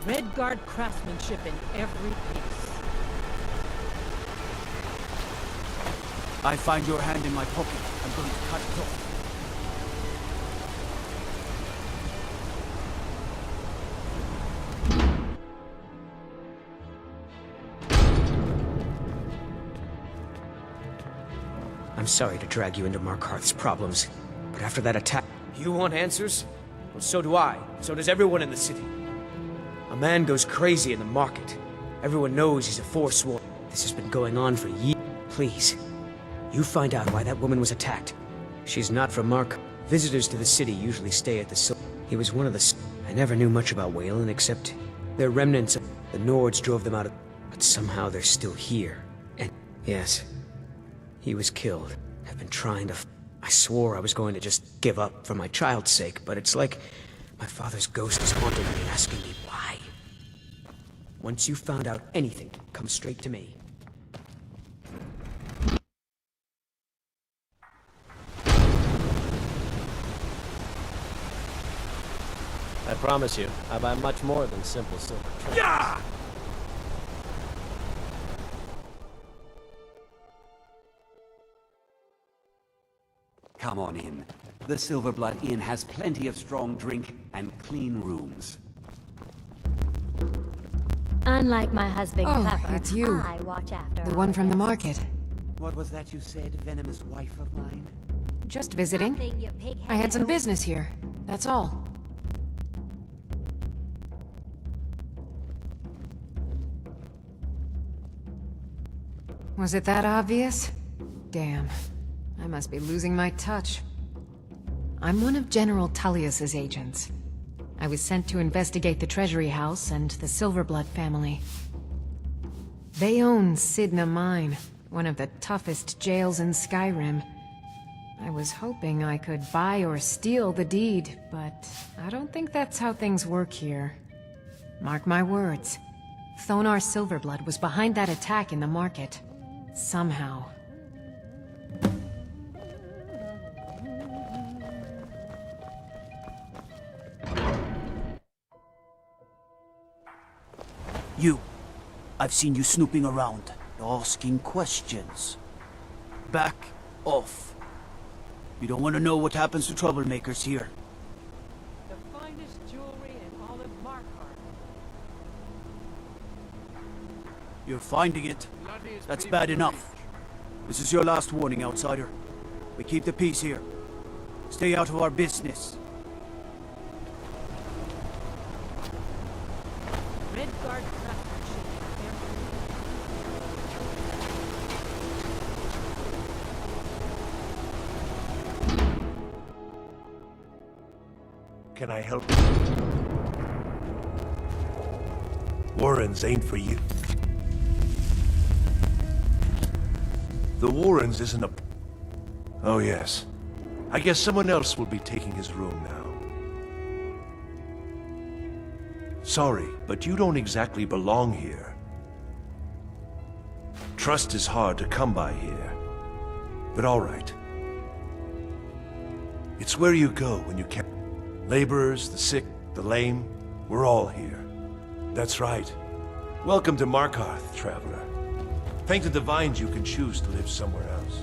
Redguard craftsmanship in every piece. I find your hand in my pocket. I'm going to cut it off. I'm sorry to drag you into Markarth's problems, but after that attack... You want answers? Well, so do I. So does everyone in the city. A man goes crazy in the market. Everyone knows he's a Forsworn. This has been going on for years. Please, you find out why that woman was attacked. She's not from Mark. Visitors to the city usually stay at the He was one of the... I never knew much about Wayland except they're remnants of... The Nords drove them out of... But somehow they're still here. And... Yes. He was killed. I've been trying to... I swore I was going to just give up for my child's sake, but it's like my father's ghost is haunting me, asking me why. Once you found out anything, come straight to me. I promise you, I buy much more than simple silver. Yeah! Come on in. The Silverblood Inn has plenty of strong drink and clean rooms. Unlike my husband, Oh, Clever, it's you. I watch after The our one from the guests. market. What was that you said, venomous wife of mine? Just visiting. Nothing, you I had some pig-headed business here. That's all. Was it that obvious? Damn. I must be losing my touch. I'm one of General Tullius's agents. I was sent to investigate the Treasury House and the Silverblood family. They own Sidna Mine, one of the toughest jails in Skyrim. I was hoping I could buy or steal the deed, but I don't think that's how things work here. Mark my words. Thonar Silverblood was behind that attack in the market. Somehow. You. I've seen you snooping around, asking questions. Back off. You don't want to know what happens to troublemakers here. The finest jewelry in all of Markarth. You're finding it. That's bad enough. This is your last warning, outsider. We keep the peace here. Stay out of our business. Redguard craftsmanship in every Can I help you? Warrens ain't for you. The Warrens isn't a... Oh yes. I guess someone else will be taking his room now. Sorry, but you don't exactly belong here. Trust is hard to come by here. But all right. It's where you go when you can't... Laborers, the sick, the lame, we're all here. That's right. Welcome to Markarth, traveler. Thank the divines you can choose to live somewhere else.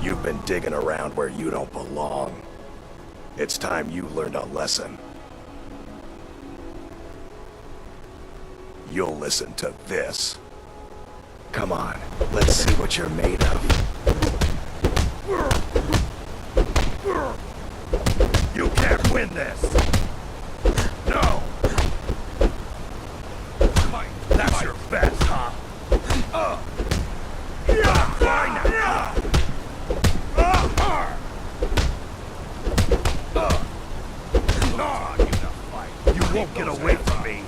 You've been digging around where you don't belong. It's time you learned a lesson. You'll listen to this. Come on, let's see what you're made of. You can't win. win this! No! That's your best, huh? Fine now! You won't get away from me!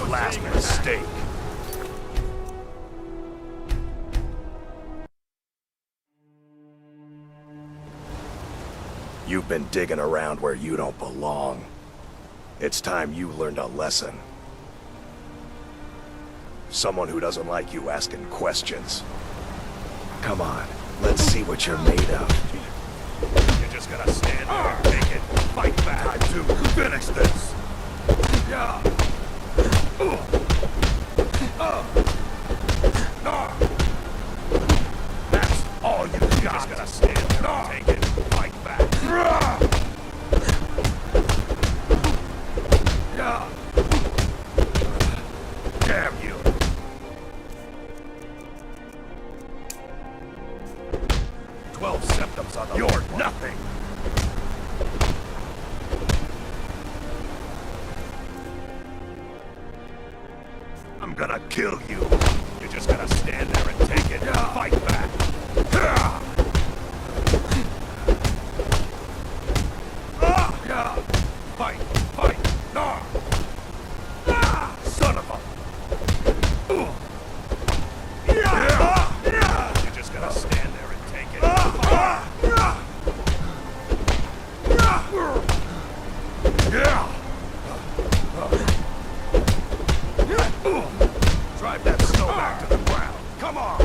Last mistake. You've been digging around where you don't belong. It's time you learned a lesson. Someone who doesn't like you asking questions. Come on, let's see what you're made of. You're just gonna stand there and take it. Fight back. Time to finish this. Yeah. That's all you got. You're just gonna stand there and take it. Fight back. Yeah. Damn you. Symptoms on the You're nothing! I'm gonna kill you! You're just gonna stand there and take it. Fight back! Fight! Fight! Son of a... You're just gonna stand there and take it. Drive that snow back to the ground. Come on.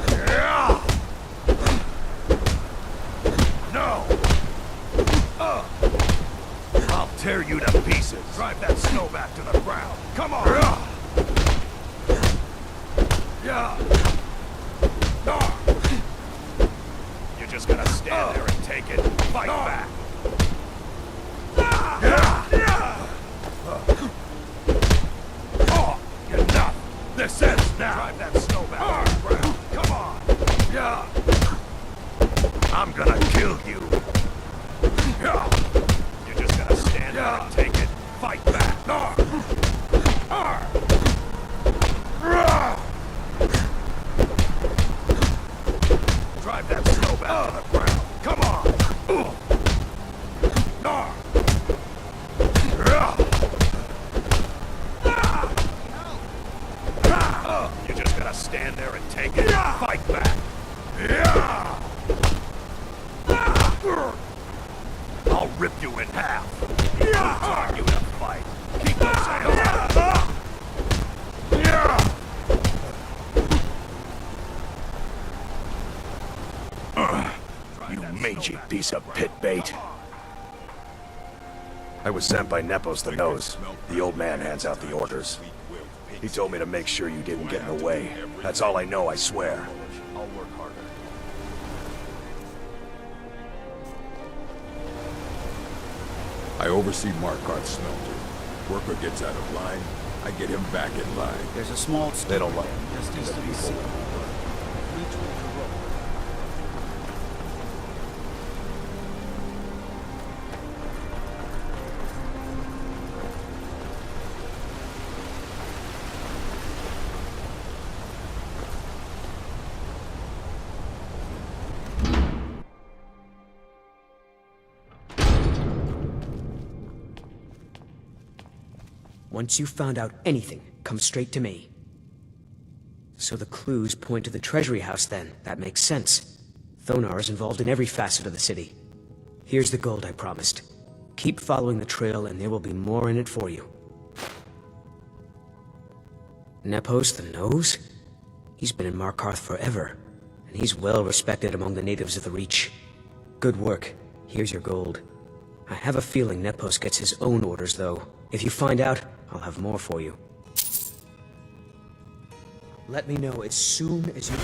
No. I'll tear you to pieces. Drive that snow back to the ground. Come on. You're just gonna stand there and take it. Fight back. Enough! This ends now! Drive that snow back to the ground. Come on! I'm gonna kill you! You're just gonna stand there and take it. Fight back! Drive that snow back to the ground. Come on! You're just gonna stand there and take it. Fight back. I'll rip you in half. Time you to fight. Keep those hands up. You mangy piece of pit bait. I was sent by Nepos the Nose. The old man hands out the orders. He told me to make sure you didn't get in the way. That's all I know, I swear. I'll work harder. I oversee Markarth's smelter. Worker gets out of line, I get him back in line. There's a small... They don't like Just east of the city. Reach with the road. Once you've found out anything, come straight to me. So the clues point to the treasury house then. That makes sense. Thonar is involved in every facet of the city. Here's the gold I promised. Keep following the trail and there will be more in it for you. Nepos the Nose? He's been in Markarth forever, and he's well respected among the natives of the Reach. Good work. Here's your gold. I have a feeling Nepos gets his own orders, though. If you find out, I'll have more for you. Let me know as soon as you...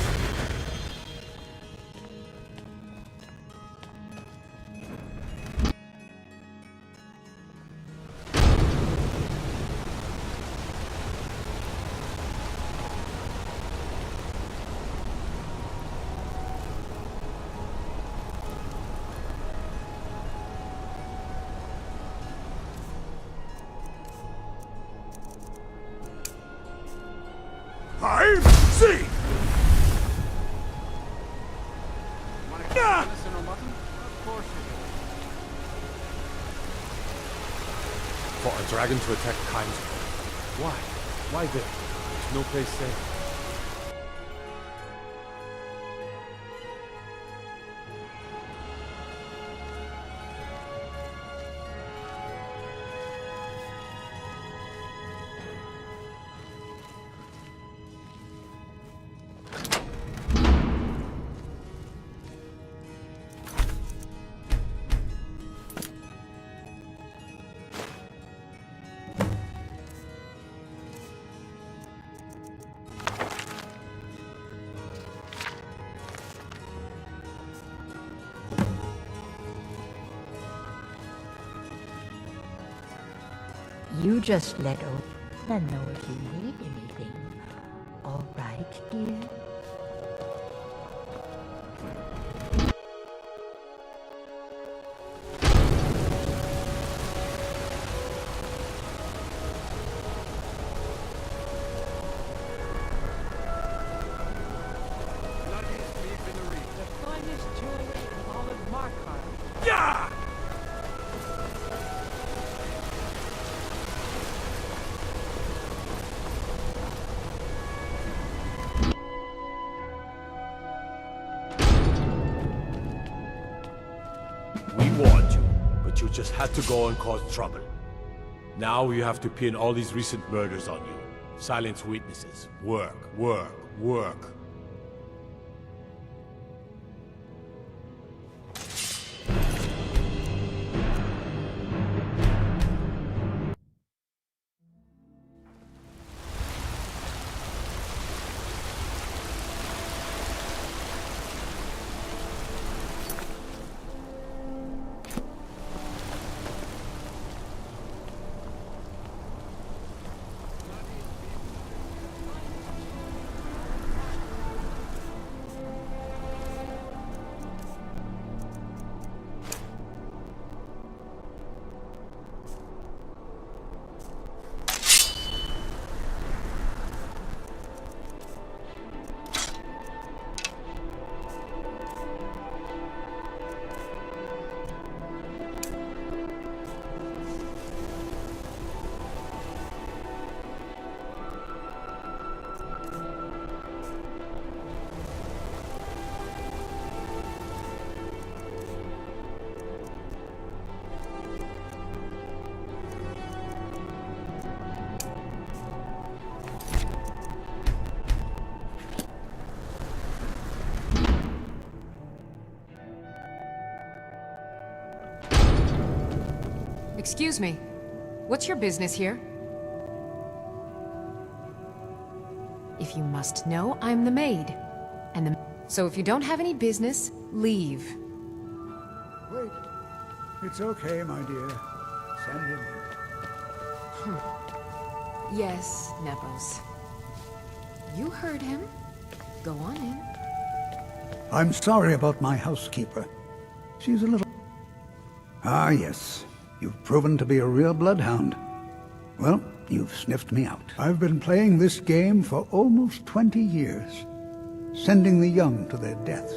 I see! For a dragon to attack kind. Why? Why there? There's no place safe. You just let Ola know if you need anything. All right, dear? The finest jewelry in all of Markarth. Yeah! We warned you, but you just had to go and cause trouble. Now you have to pin all these recent murders on you. Silence witnesses. Work, work, work. Excuse me. What's your business here? If you must know, I'm the maid. So if you don't have any business, leave. Wait. It's okay, my dear. Send him in. Yes, Nepos. You heard him. Go on in. I'm sorry about my housekeeper. She's a little... Ah, yes. You've proven to be a real bloodhound. Well, you've sniffed me out. I've been playing this game for almost 20 years. Sending the young to their deaths.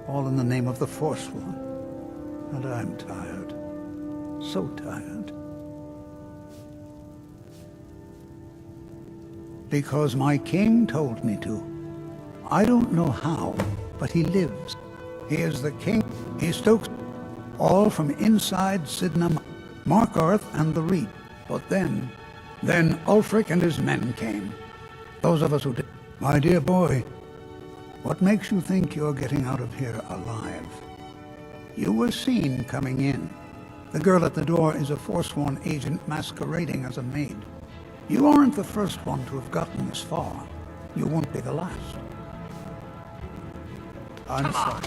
All in the name of the Forsworn. And I'm tired. So tired. Because my king told me to. I don't know how, but he lives. He is the king. He stokes all from inside Sidna, Markarth, and the Reed. But then Ulfric and his men came. Those of us who did. My dear boy, what makes you think you're getting out of here alive? You were seen coming in. The girl at the door is a Forsworn agent masquerading as a maid. You aren't the first one to have gotten this far. You won't be the last. I'm sorry.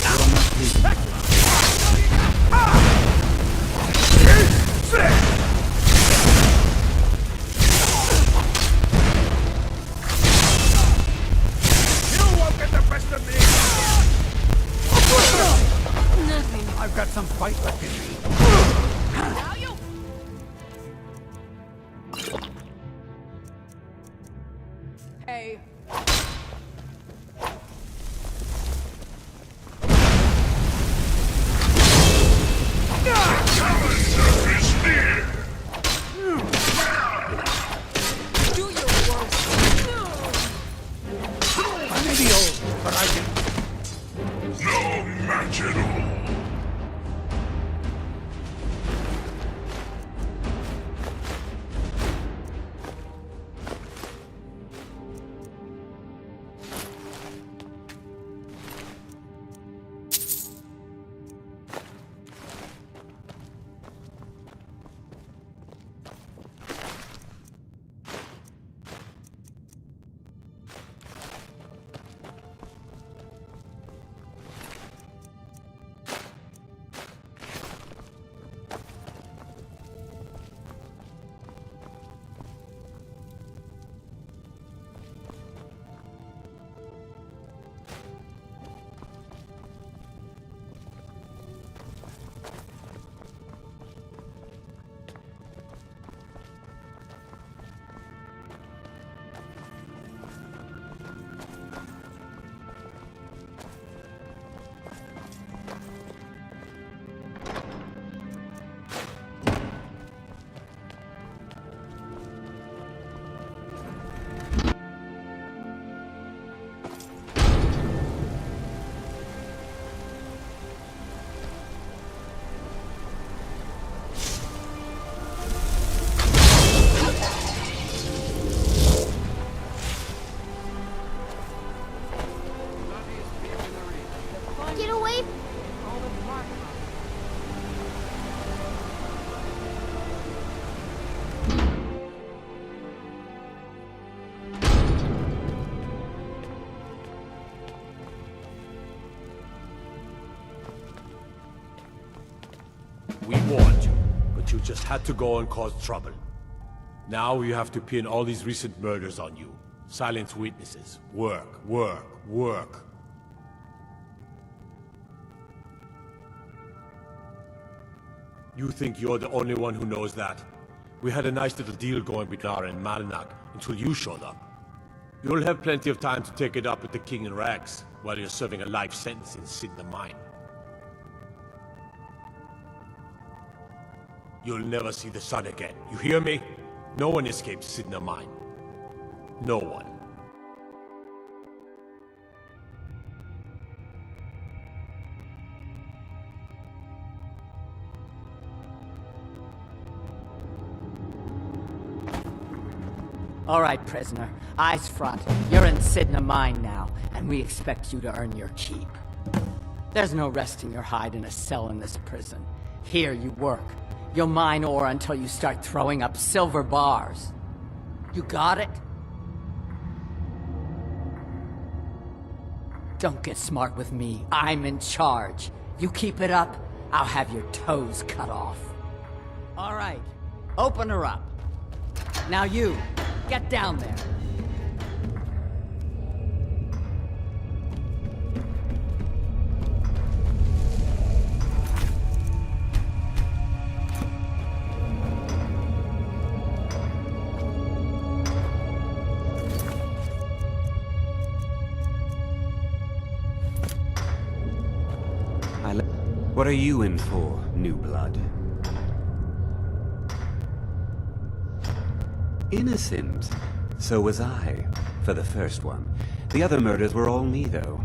You're not leaving. You won't get the best of me! Nothing. I've got some fight left in me. Now you... just had to go and cause trouble. Now you have to pin all these recent murders on you. Silence witnesses. Work, work, work. You think you're the only one who knows that? We had a nice little deal going with Lara and Malinak until you showed up. You'll have plenty of time to take it up with the King in Rags while you're serving a life sentence in Sidna Mine. You'll never see the sun again. You hear me? No one escapes Sidna Mine. No one. All right, prisoner. Eyes front. You're in Sidna Mine now, and we expect you to earn your keep. There's no resting your hide in a cell in this prison. Here you work. You'll mine ore until you start throwing up silver bars. You got it? Don't get smart with me. I'm in charge. You keep it up, I'll have your toes cut off. All right. Open her up. Now you, get down there. What are you in for, new blood? Innocent. So was I, for the first one. The other murders were all me, though.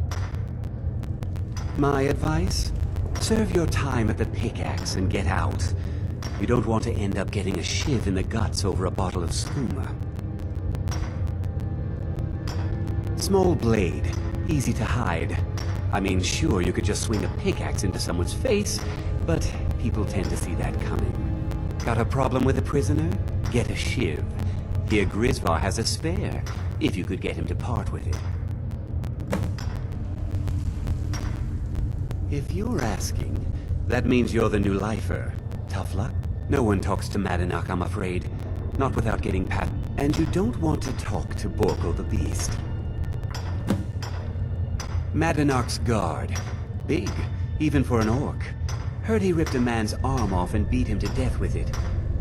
My advice? Serve your time at the pickaxe and get out. You don't want to end up getting a shiv in the guts over a bottle of skooma. Small blade, easy to hide. I mean, sure, you could just swing a pickaxe into someone's face, but people tend to see that coming. Got a problem with a prisoner? Get a shiv. Here Grisvar has a spare, if you could get him to part with it. If you're asking, that means you're the new lifer. Tough luck. No one talks to Madanak, I'm afraid. Not without getting pat. And you don't want to talk to Borkle the Beast. Madanak's guard. Big, even for an orc. Heard he ripped a man's arm off and beat him to death with it.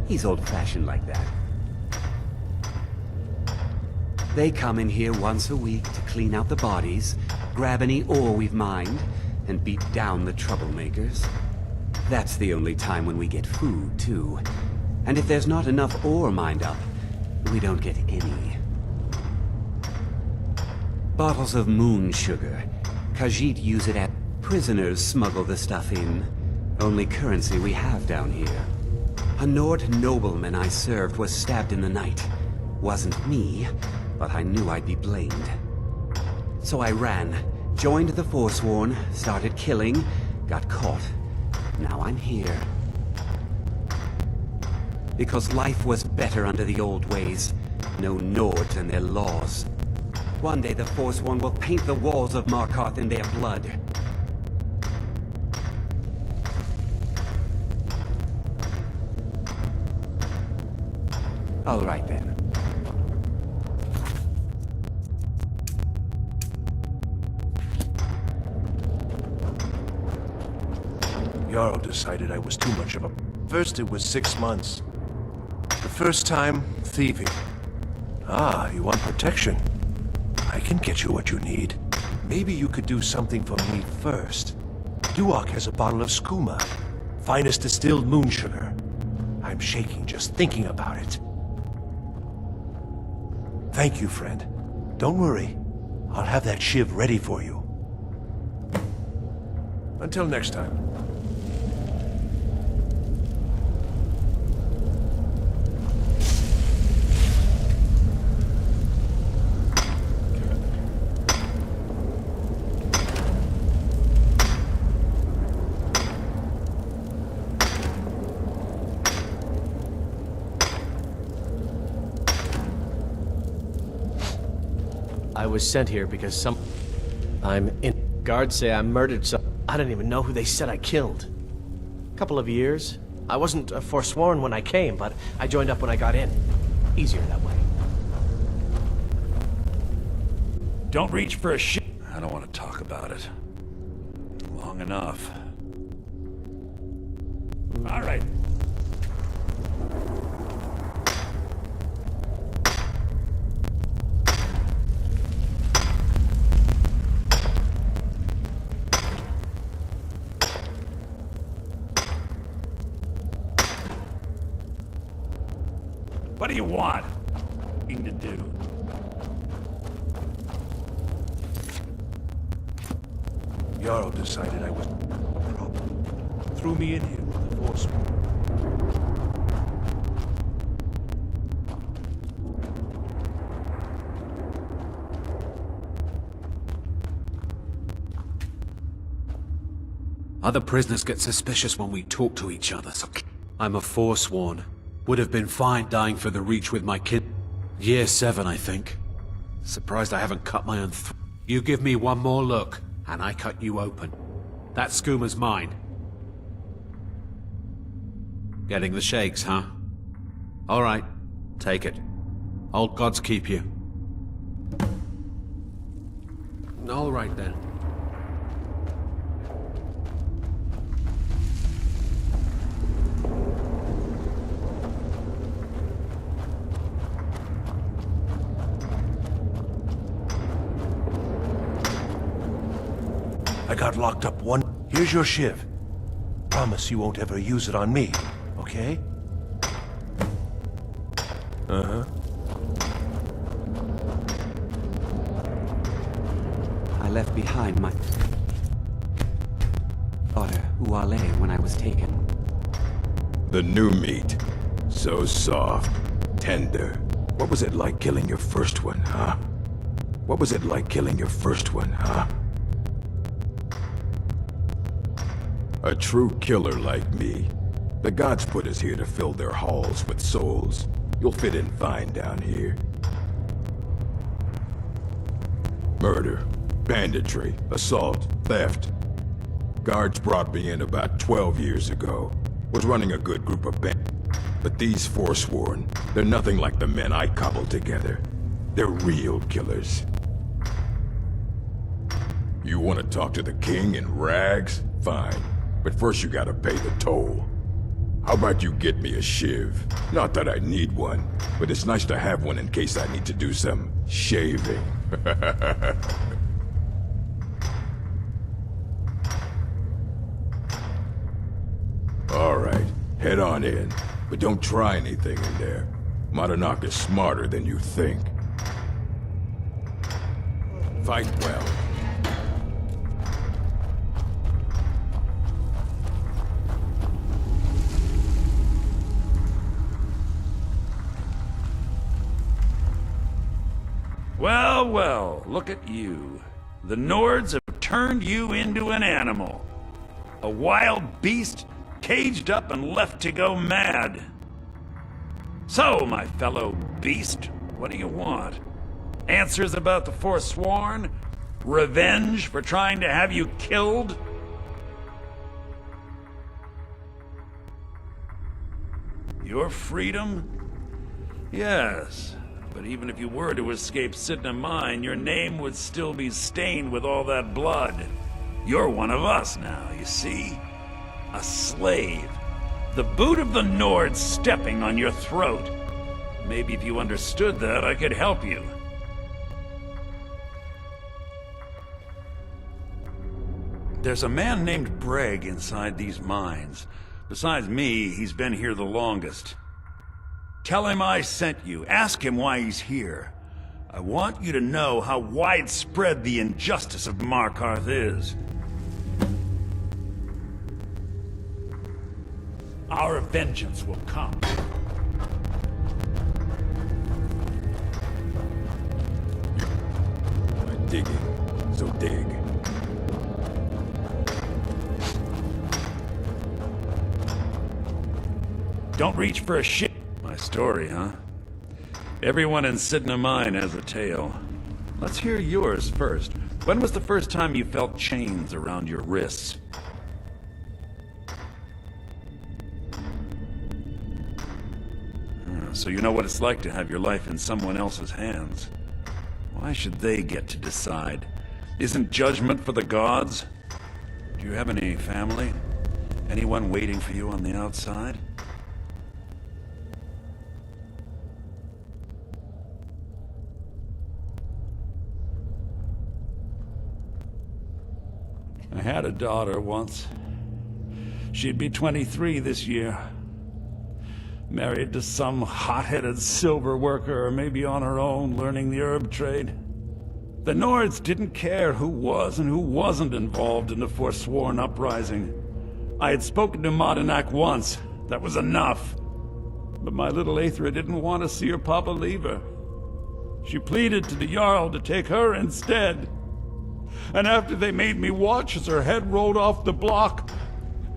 He's old-fashioned like that. They come in here once a week to clean out the bodies, grab any ore we've mined, and beat down the troublemakers. That's the only time when we get food, too. And if there's not enough ore mined up, we don't get any. Bottles of moon sugar. Khajiit use it at... Prisoners smuggle the stuff in. Only currency we have down here. A Nord nobleman I served was stabbed in the night. Wasn't me, but I knew I'd be blamed. So I ran, joined the Forsworn, started killing, got caught. Now I'm here. Because life was better under the old ways. No Nords and their laws. One day the Forsworn will paint the walls of Markarth in their blood. All right then. Jarl decided I was too much of a... First it was 6 months. The first time, thieving. Ah, you want protection? I can get you what you need. Maybe you could do something for me first. Duak has a bottle of skooma. Finest distilled moon sugar. I'm shaking just thinking about it. Thank you, friend. Don't worry. I'll have that shiv ready for you. Until next time. I was sent here because Guards say I murdered some... I don't even know who they said I killed. Couple of years, I wasn't Forsworn when I came, but I joined up when I got in. Easier that way. Don't reach for a shit. I don't want to talk about it. Long enough. All right. What do you want? Nothing to do. Jarl decided I was a problem. Threw me in here with the Forsworn. Other prisoners get suspicious when we talk to each other, so I'm a Forsworn. Would have been fine dying for the Reach with my kid. Year 7, I think. Surprised I haven't cut my own throat. You give me one more look, and I cut you open. That skoomer's mine. Getting the shakes, huh? All right, take it. Old gods keep you. All right, then. I got locked up one... Here's your shiv. Promise you won't ever use it on me, okay? Uh-huh. I left behind my daughter, Uale, when I was taken. The new meat. So soft. Tender. What was it like killing your first one, huh? What was it like killing your first one, huh? A true killer like me. The gods put us here to fill their halls with souls. You'll fit in fine down here. Murder, banditry, assault, theft. Guards brought me in about 12 years ago. Was running a good group of but these Forsworn, they're nothing like the men I cobbled together. They're real killers. You want to talk to the king in rags? Fine. But first you gotta pay the toll. How about you get me a shiv? Not that I need one, but it's nice to have one in case I need to do some shaving. All right, head on in. But don't try anything in there. Madanak is smarter than you think. Fight well. Well, well, look at you. The Nords have turned you into an animal. A wild beast caged up and left to go mad. So, my fellow beast, what do you want? Answers about the Forsworn? Revenge for trying to have you killed? Your freedom? Yes. But even if you were to escape Sidna Mine, your name would still be stained with all that blood. You're one of us now, you see? A slave. The boot of the Nord stepping on your throat. Maybe if you understood that, I could help you. There's a man named Breg inside these mines. Besides me, he's been here the longest. Tell him I sent you. Ask him why he's here. I want you to know how widespread the injustice of Markarth is. Our vengeance will come. I'm digging, so dig. Don't reach for a shit. My story, huh? Everyone in Sidna Mine has a tale. Let's hear yours first. When was the first time you felt chains around your wrists? So you know what it's like to have your life in someone else's hands. Why should they get to decide? Isn't judgment for the gods? Do you have any family? Anyone waiting for you on the outside? I had a daughter once. She'd be 23 this year. Married to some hot-headed silver worker, or maybe on her own, learning the herb trade. The Nords didn't care who was and who wasn't involved in the Forsworn uprising. I had spoken to Madanak once. That was enough. But my little Aethra didn't want to see her papa leave her. She pleaded to the Jarl to take her instead. And after they made me watch as her head rolled off the block,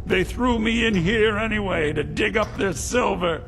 they threw me in here anyway to dig up their silver.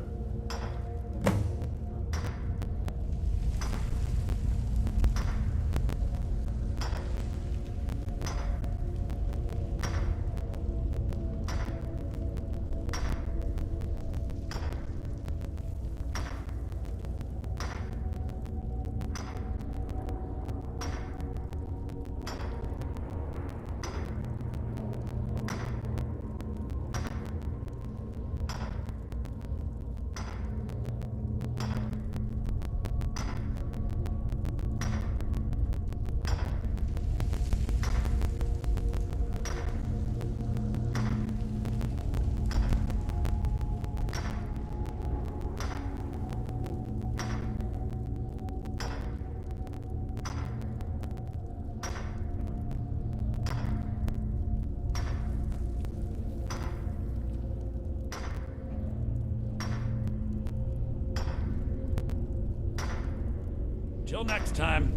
Till next time.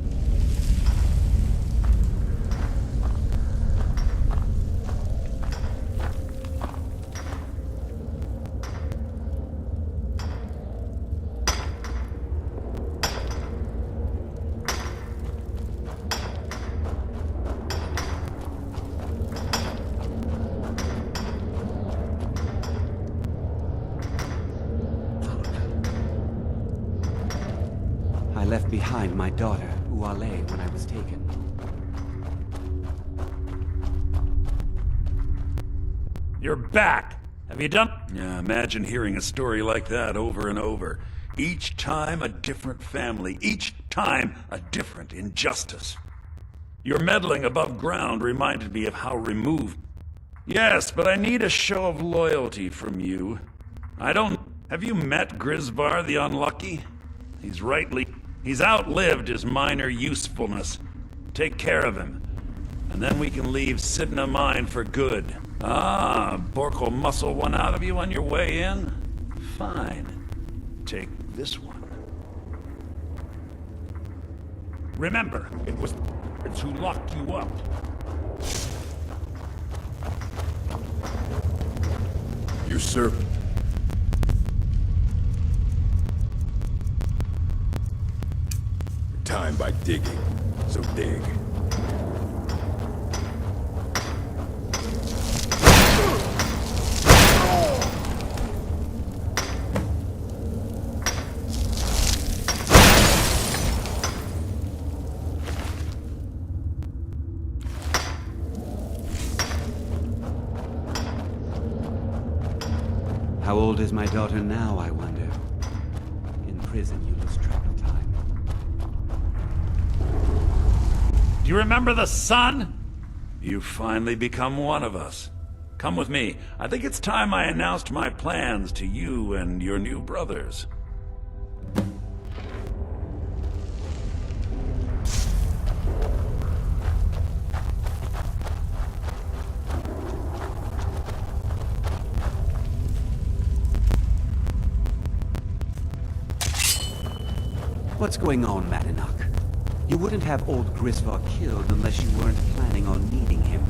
I left behind my daughter, Uale, when I was taken. You're back! Have you done? Yeah, imagine hearing a story like that over and over. Each time a different family, each time a different injustice. Your meddling above ground reminded me of how removed... Yes, but I need a show of loyalty from you. I don't... Have you met Grisvar the Unlucky? He's outlived his minor usefulness. Take care of him, and then we can leave Sidna Mine for good. Ah, Bork will muscle one out of you on your way in? Fine. Take this one. Remember, it was who locked you up. Usurp. Time by digging, so dig. How old is my daughter now, I wonder? In prison, you lose track of time. Do you remember the sun? You've finally become one of us. Come with me. I think it's time I announced my plans to you and your new brothers. What's going on, Madanak? You wouldn't have old Grisvar killed unless you weren't planning on needing him.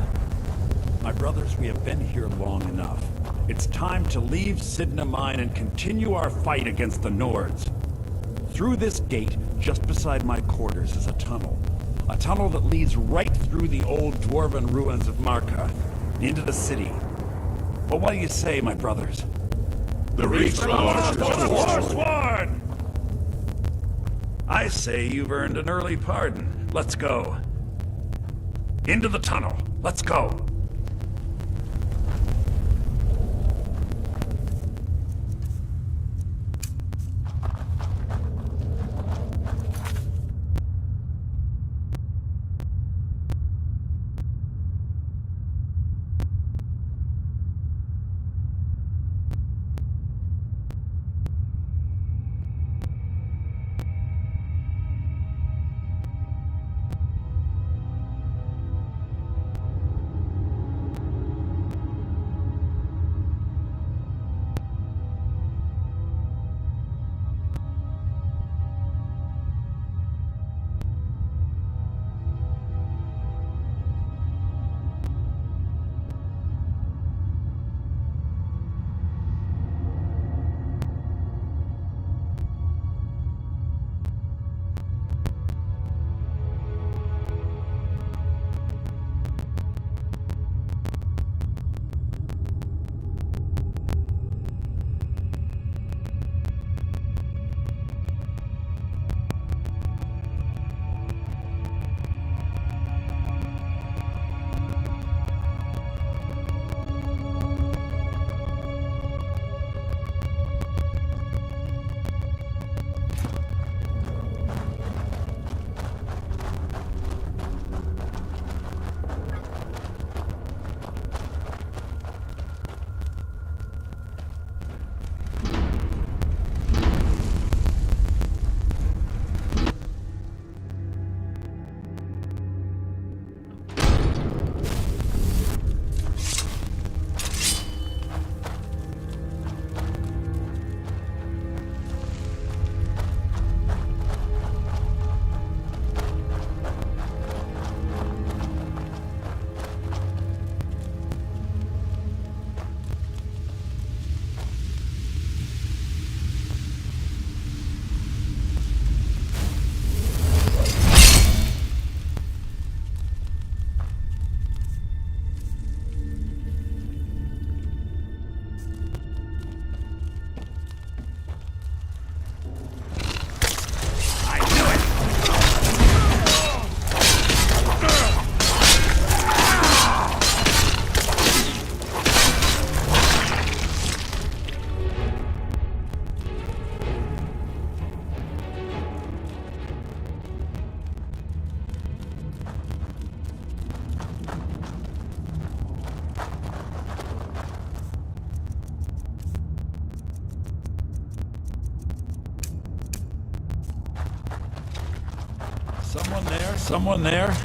My brothers, we have been here long enough. It's time to leave Sidna Mine and continue our fight against the Nords. Through this gate, just beside my quarters, is a tunnel. A tunnel that leads right through the old dwarven ruins of Markarth, into the city. But what do you say, my brothers? The Reach belongs to Forsworn! say you've earned an early pardon. Let's go. Into the tunnel. Let's go. Someone there? Someone there?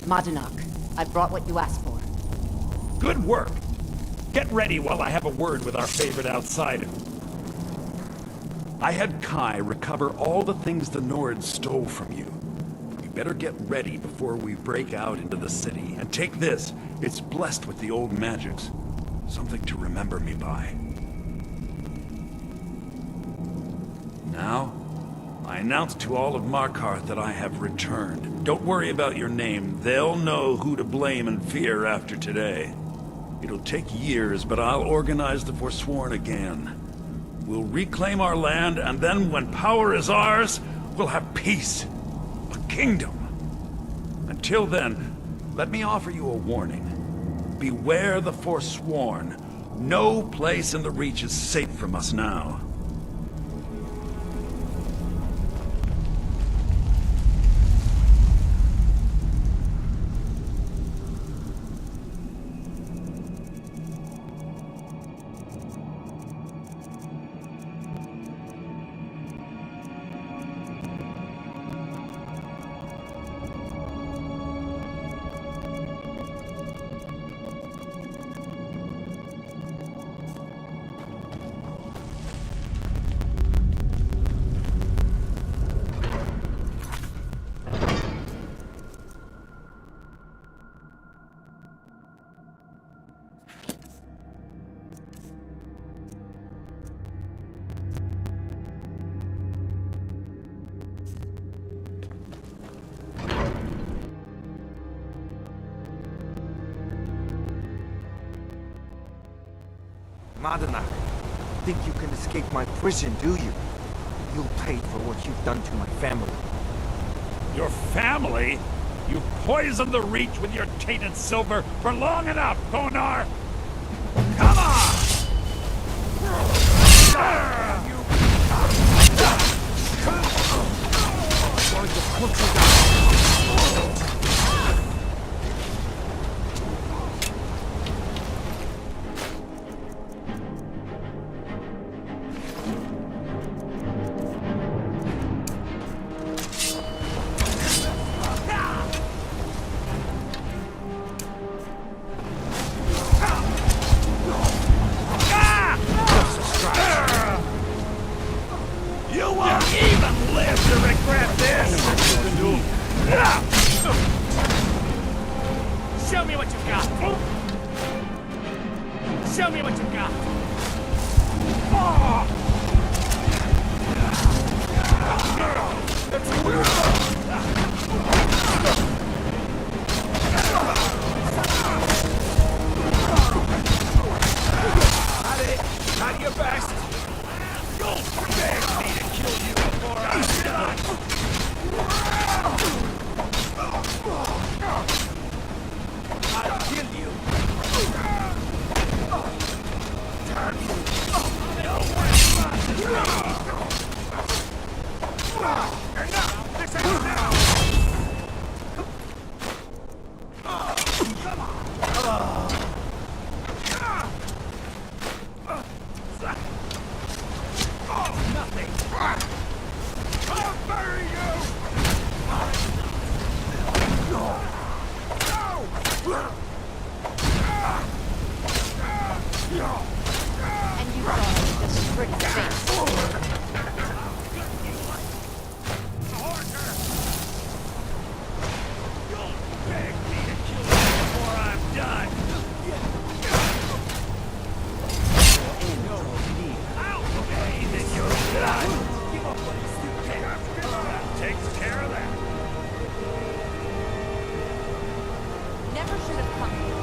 Madanak, I brought what you asked for. Good work. Get ready while I have a word with our favorite outsider. I had Kai recover all the things the Nords stole from you. You better get ready before we break out into the city. And take this. It's blessed with the old magics. Something to remember me by. Now, I announce to all of Markarth that I have returned. Don't worry about your name. They'll know who to blame and fear after today. It'll take years, but I'll organize the Forsworn again. We'll reclaim our land, and then when power is ours, we'll have peace. A kingdom. Until then, let me offer you a warning. Beware the Forsworn. No place in the Reach is safe from us now. Madanak, think you can escape my prison, do you? You'll pay for what you've done to my family. Your family? You poisoned the Reach with your tainted silver for long enough, Konar! Come on! Show me what you got! Show me what you got! Not your best! You'll beg me to kill you before I'm done! I'll kill you! Damn you! No one crosses me! Enough! This ain't now! Come on! Nothing! I'll bury you! And you thought it was a strict face. You'll beg me to kill you before I'm done! I'll bathe in your blood! Give up what you can. That takes care of that. Never should have come here.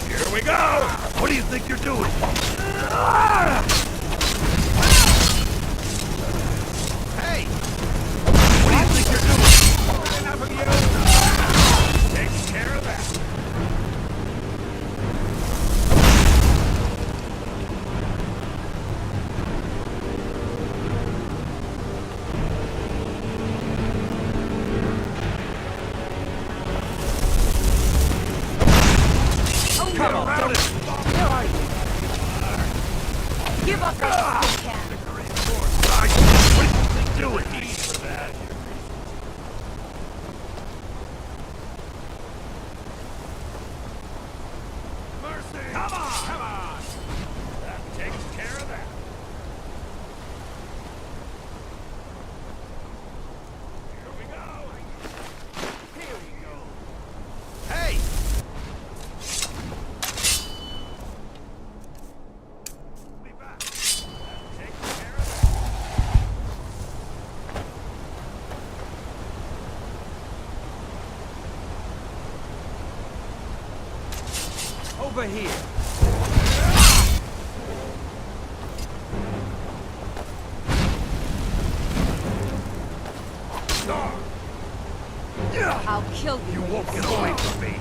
Here we go! What do you think you're doing? Hey! What do you think you're doing? Enough of you! Takes care of that. over here! I'll kill you. You won't get away from me.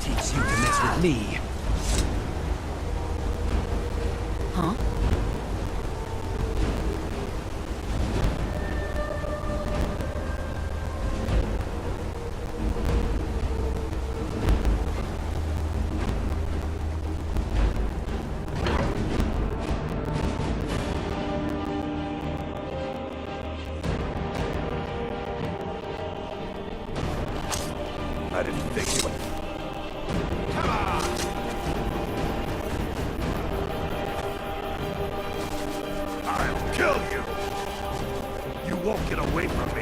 Teach you to mess with me. Huh? I didn't think you would. Come on! I'll kill you! You won't get away from me!